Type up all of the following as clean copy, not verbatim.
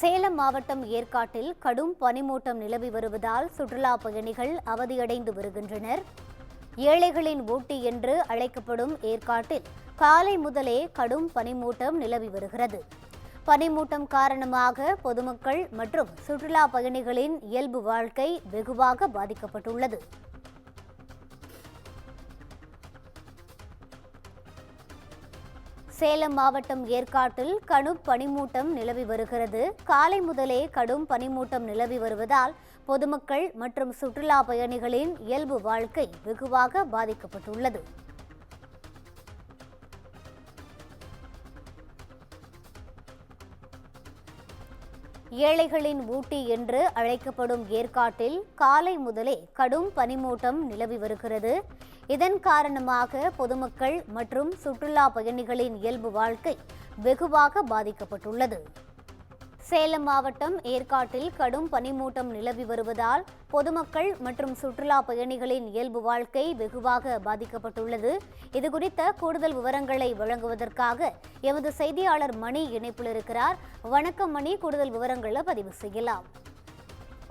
சேலம் மாவட்டம் ஏற்காட்டில் கடும் பனிமூட்டம் நிலவி வருவதால் சுற்றுலா பயணிகள் அவதியடைந்து வருகின்றனர். ஏழைகளின் ஊட்டி என்று அழைக்கப்படும் ஏற்காட்டில் காலை முதலே கடும் பனிமூட்டம் நிலவி வருகிறது. பனிமூட்டம் காரணமாக பொதுமக்கள் மற்றும் சுற்றுலா பயணிகளின் இயல்பு வாழ்க்கை வெகுவாக பாதிக்கப்பட்டுள்ளது. சேலம் மாவட்டம் ஏற்காட்டில் கடும் பனிமூட்டம் நிலவி வருகிறது. காலை முதலே கடும் பனிமூட்டம் நிலவி வருவதால் பொதுமக்கள் மற்றும் சுற்றுலா பயணிகளின் இயல்பு வாழ்க்கை வெகுவாக பாதிக்கப்பட்டுள்ளது. ஏழைகளின் ஊட்டி என்று அழைக்கப்படும் ஏற்காட்டில் காலை முதலே கடும் பனிமூட்டம் நிலவி வருகிறது. இதன் காரணமாக பொதுமக்கள் மற்றும் சுற்றுலா பயணிகளின் இயல்பு வாழ்க்கை வெகுவாக பாதிக்கப்பட்டுள்ளது. சேலம் மாவட்டம் ஏற்காட்டில் கடும் பனிமூட்டம் நிலவி வருவதால் பொதுமக்கள் மற்றும் சுற்றுலா பயணிகளின் இயல்பு வாழ்க்கை வெகுவாக பாதிக்கப்பட்டுள்ளது. இதுகுறித்த கூடுதல் விவரங்களை வழங்குவதற்காக எமது செய்தியாளர் மணி இணைப்பில் இருக்கிறார். வணக்கம் மணி, கூடுதல் விவரங்களை பதிவு செய்யலாம்.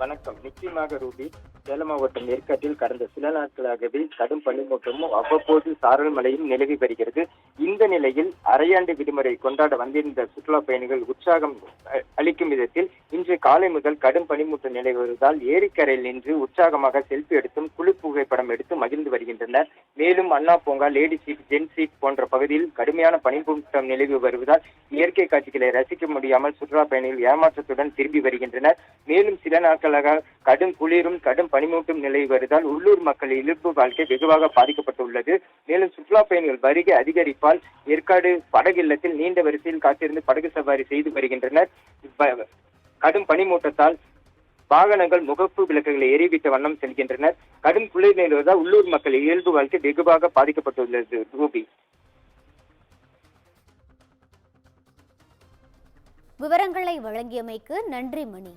வணக்கம். நிச்சயமாக ரூபி, சேலம் மாவட்டம் ஏற்காட்டில் கடந்த சில நாட்களாகவே கடும் பனிமூட்டமும் அவ்வப்போது சாரல் மழையும் நிலவி வருகிறது. இந்த நிலையில் அரையாண்டு விடுமுறை கொண்டாட வந்திருந்த சுற்றுலா பயணிகள் உற்சாகம் அளிக்கும் விதத்தில் இன்று காலை முதல் கடும் பனிமூட்டம் நிலவி வருவதால் ஏரிக்கரையில் நின்று உற்சாகமாக செல்ஃபி எடுத்தும் குழு புகைப்படம் எடுத்து மகிழ்ந்து வருகின்றனர். மேலும் அண்ணா பூங்கா, லேடி சீட், ஜென் சீட் போன்ற பகுதியில் கடுமையான பனிமூட்டம் நிலவி வருவதால் இயற்கை காட்சிகளை ரசிக்க முடியாமல் சுற்றுலா பயணிகள் ஏமாற்றத்துடன் திரும்பி வருகின்றனர். மேலும் சில நாட்களாக கடும் குளிரும் கடும் பனிமூட்டம் நிலவி வருவதால் உள்ளூர் மக்கள் இயல்பு வாழ்க்கை வெகுவாக பாதிக்கப்பட்டுள்ளது. மேலும் சுற்றுலா பயணிகள் வருகை அதிகரிப்பால் ஏற்காடு படகு இல்லத்தில் நீண்ட வரிசையில் காத்திருந்து படகு சவாரி செய்து வருகின்றனர். கடும் பனிமூட்டத்தால் வாகனங்கள் முகப்பு விளக்குகளை எரிவிட்ட வண்ணம் செல்கின்றனர். கடும் குளிர் நிலவுவதால் உள்ளூர் மக்கள் இயல்பு வாழ்க்கை வெகுவாக பாதிக்கப்பட்டுள்ளது. ரூபி, விவரங்களை வழங்கியமைக்கு நன்றி மணி.